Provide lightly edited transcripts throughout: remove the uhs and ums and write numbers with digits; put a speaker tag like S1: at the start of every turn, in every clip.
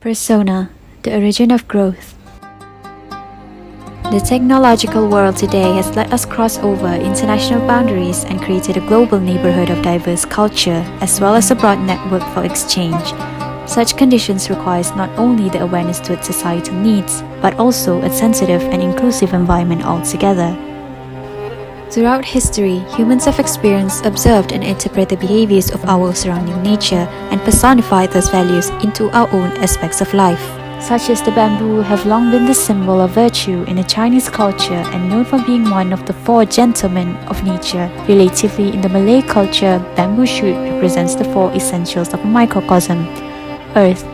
S1: Persona, the origin of growth. The technological world today has let us cross over international boundaries and created a global neighborhood of diverse culture, as well as a broad network for exchange. Such conditions requires not only the awareness towards societal needs, but also a sensitive and inclusive environment altogether. Throughout history, humans have experienced, observed, and interpreted the behaviors of our surrounding nature and personified those values into our own aspects of life. Such as the bamboo have long been the symbol of virtue in the Chinese culture and known for being one of the four gentlemen of nature. Relatively, in the Malay culture, bamboo shoot represents the four essentials of a microcosm: earth,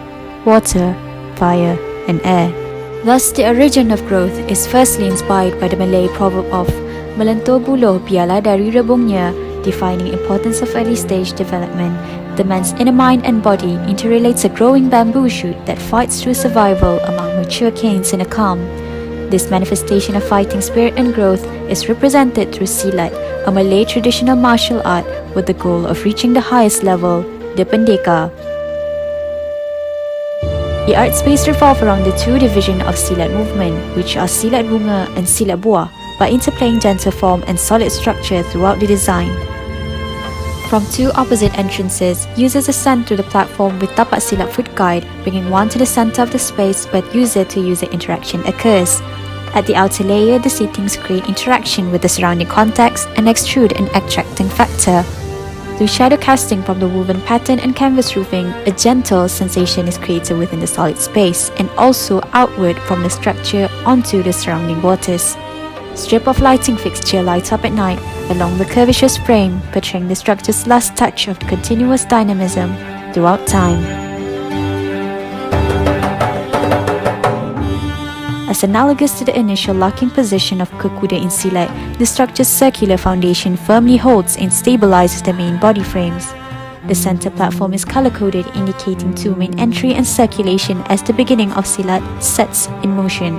S1: water, fire, and air. Thus, the origin of growth is firstly inspired by the Malay proverb of Melento buluh biarlah dari rebungnya, defining importance of early stage development. The man's inner mind and body interrelates a growing bamboo shoot that fights through survival among mature canes in a calm. This manifestation of fighting spirit and growth is represented through silat, a Malay traditional martial art with the goal of reaching the highest level, the pendeka. The art space revolves around the two divisions of silat movement, which are silat bunga and silat buah, by interplaying gentle form and solid structure throughout the design. From two opposite entrances, users ascend through the platform with tapak silat foot guide, bringing one to the center of the space where user-to-user interaction occurs. At the outer layer, the seatings create interaction with the surrounding context and extrude an attracting factor. Through shadow casting from the woven pattern and canvas roofing, a gentle sensation is created within the solid space and also outward from the structure onto the surrounding waters. Strip of lighting fixture lights up at night along the curvaceous frame, portraying the structure's last touch of continuous dynamism throughout time. As analogous to the initial locking position of kekuda in silat, the structure's circular foundation firmly holds and stabilizes the main body frames. The center platform is color-coded, indicating two main entry and circulation as the beginning of silat sets in motion.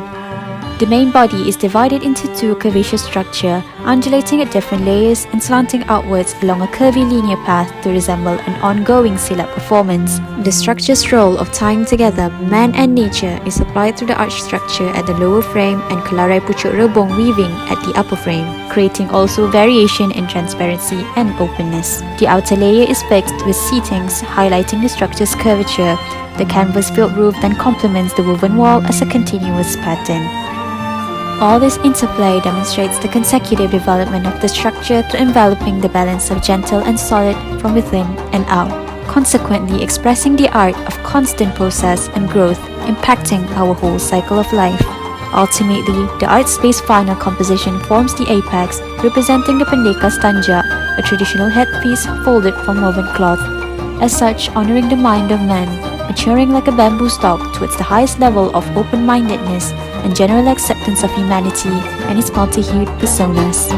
S1: The main body is divided into two curvaceous structure, undulating at different layers and slanting outwards along a curvy linear path to resemble an ongoing silat performance. The structure's role of tying together man and nature is applied through the arch structure at the lower frame and kelarai pucuk rebung weaving at the upper frame, creating also variation in transparency and openness. The outer layer is fixed with seatings highlighting the structure's curvature. The canvas-filled roof then complements the woven wall as a continuous pattern. All this interplay demonstrates the consecutive development of the structure to enveloping the balance of gentle and solid from within and out, consequently expressing the art of constant process and growth impacting our whole cycle of life. Ultimately, the art space final composition forms the apex, representing the pendeka stanja, a traditional headpiece folded from woven cloth. As such, honoring the mind of man, maturing like a bamboo stalk towards the highest level of open-mindedness and general acceptance of humanity and its multi-hued personas.